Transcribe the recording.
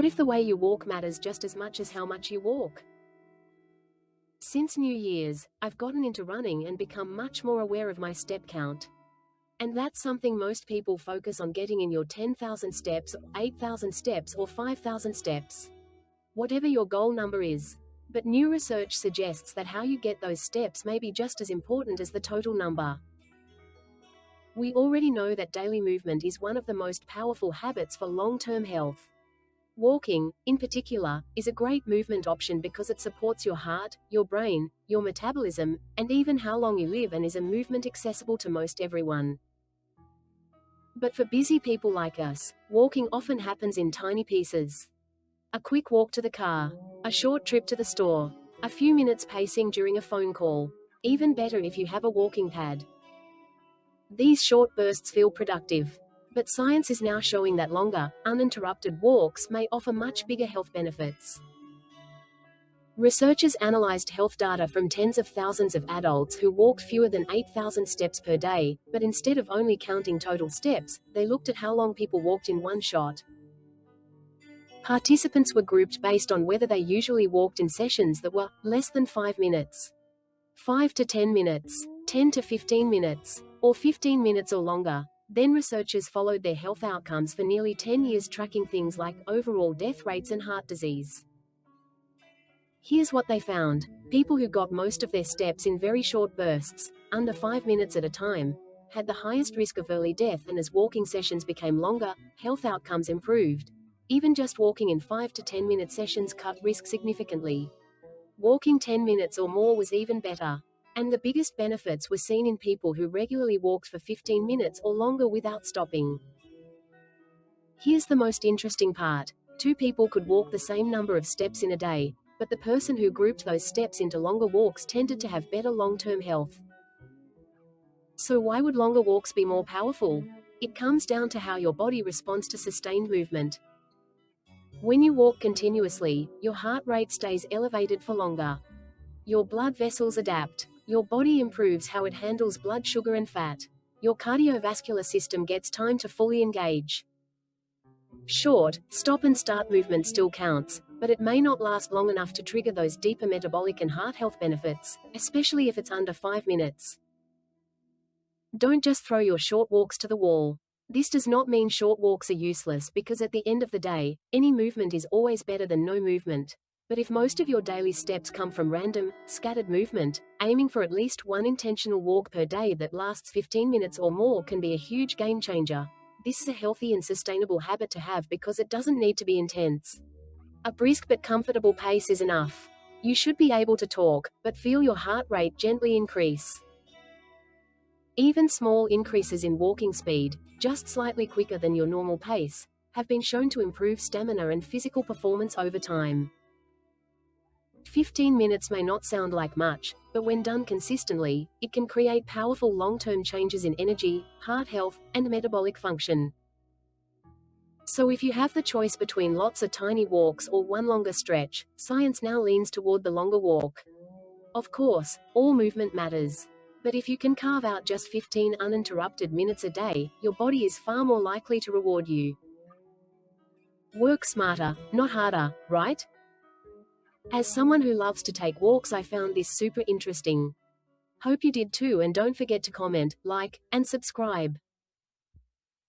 if the way you walk matters just as much as how much you walk? Since New Year's, I've gotten into running and become much more aware of my step count. And that's something most people focus on: getting in your 10,000 steps, 8,000 steps, or 5,000 steps. Whatever your goal number is. But new research suggests that how you get those steps may be just as important as the total number. We already know that daily movement is one of the most powerful habits for long-term health. Walking, in particular, is a great movement option because it supports your heart, your brain, your metabolism, and even how long you live, and is a movement accessible to most everyone. But for busy people like us, walking often happens in tiny pieces. A quick walk to the car, a short trip to the store, a few minutes pacing during a phone call. Even better if you have a walking pad. These short bursts feel productive. But science is now showing that longer, uninterrupted walks may offer much bigger health benefits. Researchers analyzed health data from tens of thousands of adults who walked fewer than 8,000 steps per day, but instead of only counting total steps, they looked at how long people walked in one shot. Participants were grouped based on whether they usually walked in sessions that were less than 5 minutes, 5 to 10 minutes, 10 to 15 minutes, or 15 minutes or longer. Then researchers followed their health outcomes for nearly 10 years, tracking things like overall death rates and heart disease. Here's what they found. People who got most of their steps in very short bursts, under 5 minutes at a time, had the highest risk of early death, and as walking sessions became longer, health outcomes improved. Even just walking in 5 to 10 minute sessions cut risk significantly. Walking 10 minutes or more was even better. And the biggest benefits were seen in people who regularly walked for 15 minutes or longer without stopping. Here's the most interesting part. 2 people could walk the same number of steps in a day, but the person who grouped those steps into longer walks tended to have better long-term health. So why would longer walks be more powerful? It comes down to how your body responds to sustained movement. When you walk continuously, your heart rate stays elevated for longer. Your blood vessels adapt. Your body improves how it handles blood sugar and fat. Your cardiovascular system gets time to fully engage. Short, stop and start movement still counts, but it may not last long enough to trigger those deeper metabolic and heart health benefits, especially if it's under 5 minutes. Don't just throw your short walks to the wall. This does not mean short walks are useless, because at the end of the day, any movement is always better than no movement. But if most of your daily steps come from random, scattered movement, aiming for at least one intentional walk per day that lasts 15 minutes or more can be a huge game changer. This is a healthy and sustainable habit to have because it doesn't need to be intense. A brisk but comfortable pace is enough. You should be able to talk, but feel your heart rate gently increase. Even small increases in walking speed, just slightly quicker than your normal pace, have been shown to improve stamina and physical performance over time. 15 minutes may not sound like much, but when done consistently, it can create powerful long-term changes in energy, heart health, and metabolic function. So if you have the choice between lots of tiny walks or one longer stretch, science now leans toward the longer walk. Of course, all movement matters. But if you can carve out just 15 uninterrupted minutes a day, your body is far more likely to reward you. Work smarter, not harder, right? As someone who loves to take walks, I found this super interesting. Hope you did too, and don't forget to comment, like, and subscribe.